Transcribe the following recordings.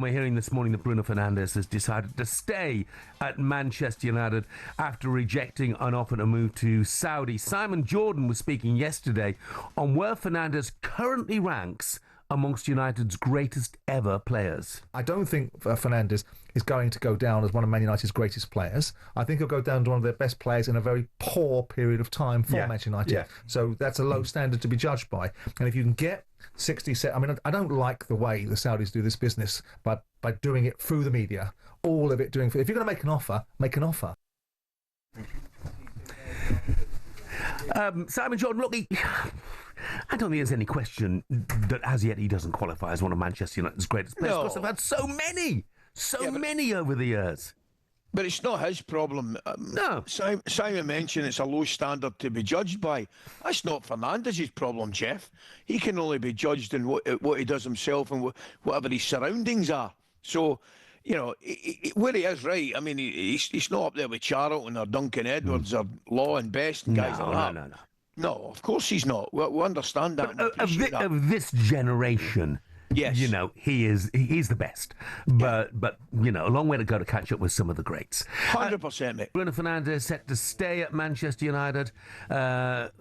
We're hearing this morning that Bruno Fernandes has decided to stay at Manchester United after rejecting an offer to move to Saudi. Simon Jordan was speaking yesterday on where Fernandes currently ranks amongst United's greatest ever players. I don't think Fernandes is going to go down as one of Man United's greatest players. I think he'll go down to one of their best players in a very poor period of time for Manchester United. Yeah. So that's a low standard to be judged by. And if you can get 60... I mean, I don't like the way the Saudis do this business by doing it through the media. All of it doing... If you're going to make an offer, make an offer. Simon Jordan, look, I don't think there's any question that as yet he doesn't qualify as one of Manchester United's greatest players. Because they've had so many over the years. But it's not his problem. No. Simon mentioned it's a low standard to be judged by. That's not Fernandez's problem, Jeff. He can only be judged in what he does himself and whatever his surroundings are. So, you know, where he is right, I mean, he's not up there with Charlton or Duncan Edwards or Law and Best and guys like that. No. No, of course he's not. We understand that. Of this generation, yes, you know, he's the best. But you know, a long way to go to catch up with some of the greats. 100%, mate. Bruno Fernandes set to stay at Manchester United.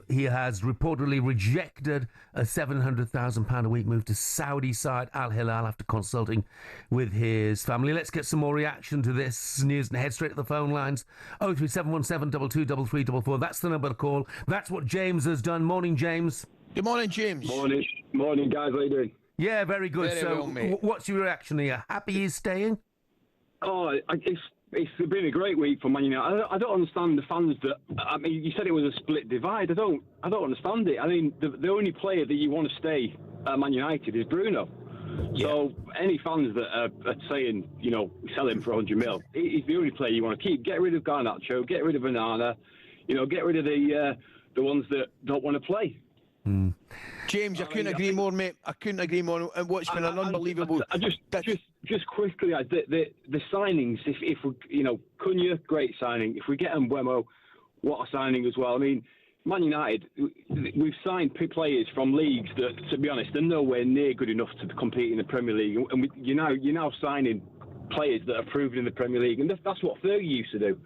He has reportedly rejected a £700,000 a week move to Saudi side Al Hilal after consulting with his family. Let's get some more reaction to this news and head straight to the phone lines. 03717 223344. That's the number to call. That's what James has done. Morning, James. Good morning, James. Morning, guys. How you doing? Yeah, very good. Very so, well, mate. What's your reaction? Are you happy he's staying? Oh, it's been a great week for Man United. I don't understand the fans that. I mean, you said it was a split divide. I don't understand it. I mean, the only player that you want to stay at Man United is Bruno. Yeah. So any fans that are saying, you know, sell him for 100 mil, he's the only player you want to keep. Get rid of Garnacho. Get rid of Banana. You know, get rid of the ones that don't want to play. James, I couldn't agree more, mate. I couldn't agree more. And what's been an unbelievable... Just quickly, the signings, if we, you know, Cunha, great signing. If we get Mbeumo, what a signing as well. I mean, Man United, we've signed players from leagues that, to be honest, are nowhere near good enough to compete in the Premier League. And you're now signing players that are proven in the Premier League, and that's what Fergie used to do.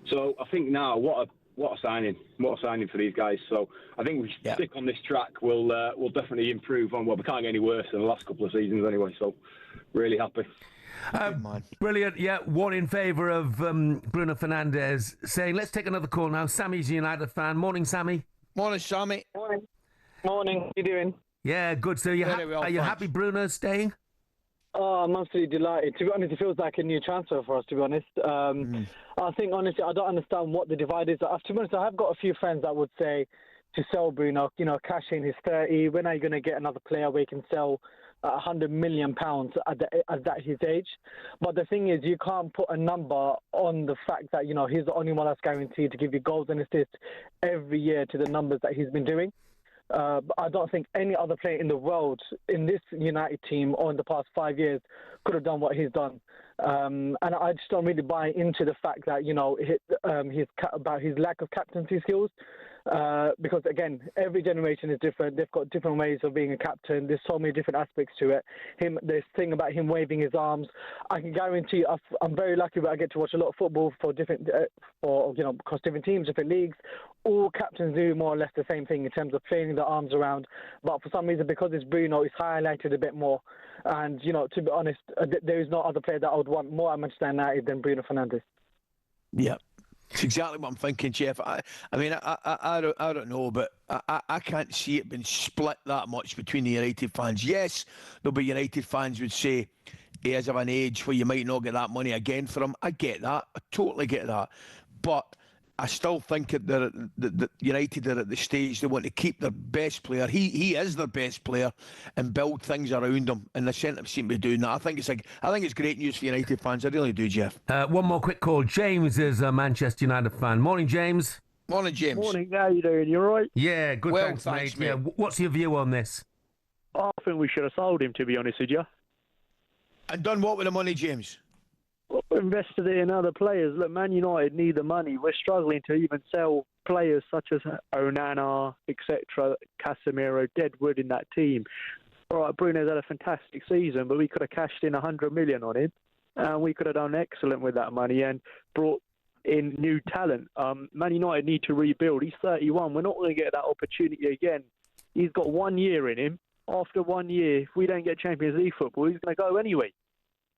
So I think now, what a signing for these guys. So I think we stick on this track. We'll definitely improve on. Well, we can't get any worse than the last couple of seasons anyway. So really happy. Brilliant. Yeah, one in favour of Bruno Fernandes saying, let's take another call now. Sammy's a United fan. Morning, Sammy. Morning, Sammy. Morning. How you doing? Yeah, good. So are you happy Bruno's staying? Oh, I'm absolutely delighted. To be honest, it feels like a new transfer for us, to be honest. I think, honestly, I don't understand what the divide is. To be honest, I have got a few friends that would say to sell Bruno, you know, cash in his 30. When are you going to get another player where he can sell £100 million at his age? But the thing is, you can't put a number on the fact that, you know, he's the only one that's guaranteed to give you goals and assists every year to the numbers that he's been doing. I don't think any other player in the world in this United team or in the past 5 years could have done what he's done. And I just don't really buy into the fact that, you know, about his lack of captaincy skills. Because, again, every generation is different. They've got different ways of being a captain. There's so many different aspects to it. This thing about him waving his arms. I can guarantee I'm very lucky that I get to watch a lot of football across different teams, different leagues. All captains do more or less the same thing in terms of flailing their arms around. But for some reason, because it's Bruno, it's highlighted a bit more. And, you know, to be honest, there is no other player that I would want more at Manchester United than Bruno Fernandes. Yeah. It's exactly what I'm thinking, Jeff. I mean, I don't know, but I can't see it being split that much between the United fans. Yes, there'll be United fans would say he is of an age where you might not get that money again for him. I get that. I totally get that. But I still think that United are at the stage they want to keep their best player. He is their best player and build things around him. And the centre seem to be doing that. I think it's great news for United fans. I really do, Jeff. One more quick call. James is a Manchester United fan. Morning, James. Morning, James. Morning. How you doing? You all right? Yeah, good. Well, thanks, mate. mate. Yeah. What's your view on this? I think we should have sold him, to be honest with you. And done what with the money, James? Invested it in other players. Look, Man United need the money. We're struggling to even sell players such as Onana, etc., Casemiro, Deadwood in that team. all right, Bruno's had a fantastic season, but we could have cashed in 100 million on him, and we could have done excellent with that money and brought in new talent. Man United need to rebuild. He's 31. We're not going to get that opportunity again. He's got 1 year in him. After 1 year, if we don't get Champions League football, he's going to go anyway.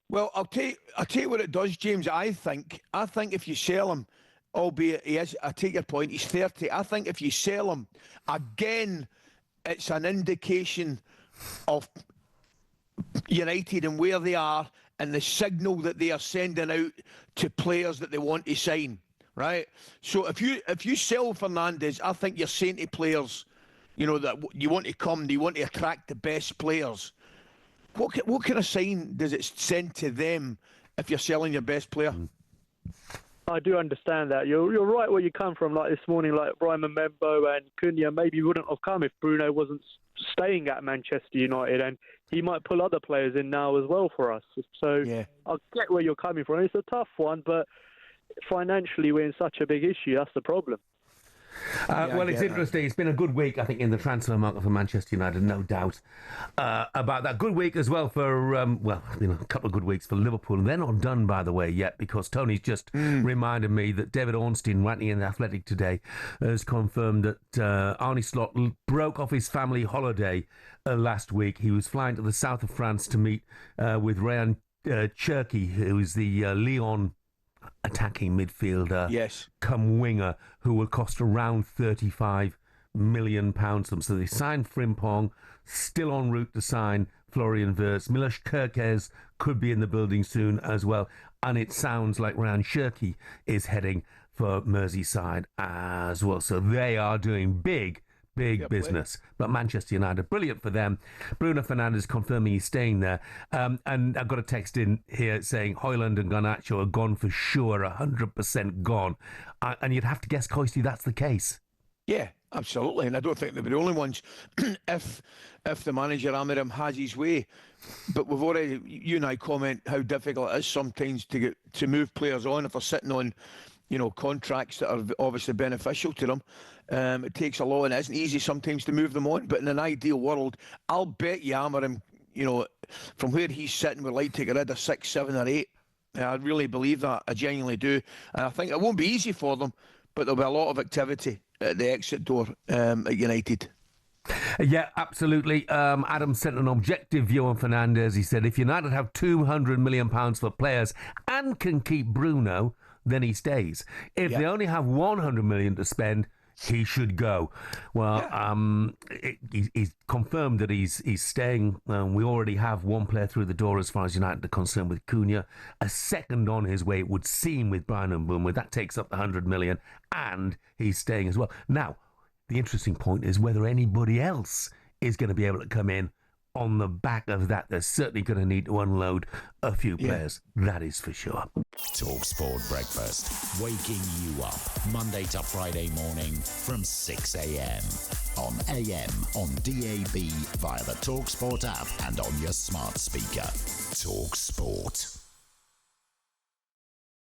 Well, I'll tell you what it does, James. I think if you sell him, albeit he is, I take your point, he's 30. I think if you sell him, again, it's an indication of United and where they are and the signal that they are sending out to players that they want to sign, right? So if you sell Fernandes, I think you're saying to players, you know, that you want to come, you want to attract the best players. What kind of sign does it send to them if you're selling your best player? I do understand that. You're right where you come from. Like this morning, like Brian Membo and Cunha maybe wouldn't have come if Bruno wasn't staying at Manchester United, and he might pull other players in now as well for us. So yeah. I get where you're coming from. It's a tough one, but financially we're in such a big issue. That's the problem. Well, it's interesting. It's been a good week, I think, in the transfer market for Manchester United, no doubt about that. Good week as well for, a couple of good weeks for Liverpool. And they're not done, by the way, yet, because Tony's just reminded me that David Ornstein, writing in The Athletic today, has confirmed that Arne Slot broke off his family holiday last week. He was flying to the south of France to meet with Ryan Cherki, who is the Lyon attacking midfielder, yes, come winger, who will cost around £35 million. So they signed Frimpong, still en route to sign Florian Wirtz. Milos Kerkez could be in the building soon as well. And it sounds like Ryan Cherki is heading for Merseyside as well. So they are doing big business. But Manchester United, brilliant for them. Bruno Fernandes confirming he's staying there. And I've got a text in here saying Højlund and Garnacho are gone for sure, 100% gone. And you'd have to guess, Coisty, that's the case. Yeah, absolutely. And I don't think they'll be the only ones if the manager Amorim has his way. But we've already, you and I comment how difficult it is sometimes to move players on if they're sitting on, you know, contracts that are obviously beneficial to them. It takes a lot, and it isn't easy sometimes to move them on. But in an ideal world, I'll bet you Amorim, you know, from where he's sitting, would like to get rid of 6, 7 or 8. I really believe that. I genuinely do. And I think it won't be easy for them, but there'll be a lot of activity at the exit door at United. Yeah, absolutely. Adam sent an objective view on Fernandes. He said, if United have £200 million for players and can keep Bruno, then he stays. If they only have 100 million to spend, he should go. Well, he's confirmed that he's staying. We already have one player through the door as far as United are concerned with Cunha. A second on his way, it would seem, with Brian Mbeumo. That takes up the 100 million, and he's staying as well. Now, the interesting point is whether anybody else is going to be able to come in on the back of that. They're certainly going to need to unload a few players. That is for sure. talkSPORT Breakfast, waking you up Monday to Friday morning from 6 a.m. on AM, on DAB, via the talkSPORT app and on your smart speaker. talkSPORT.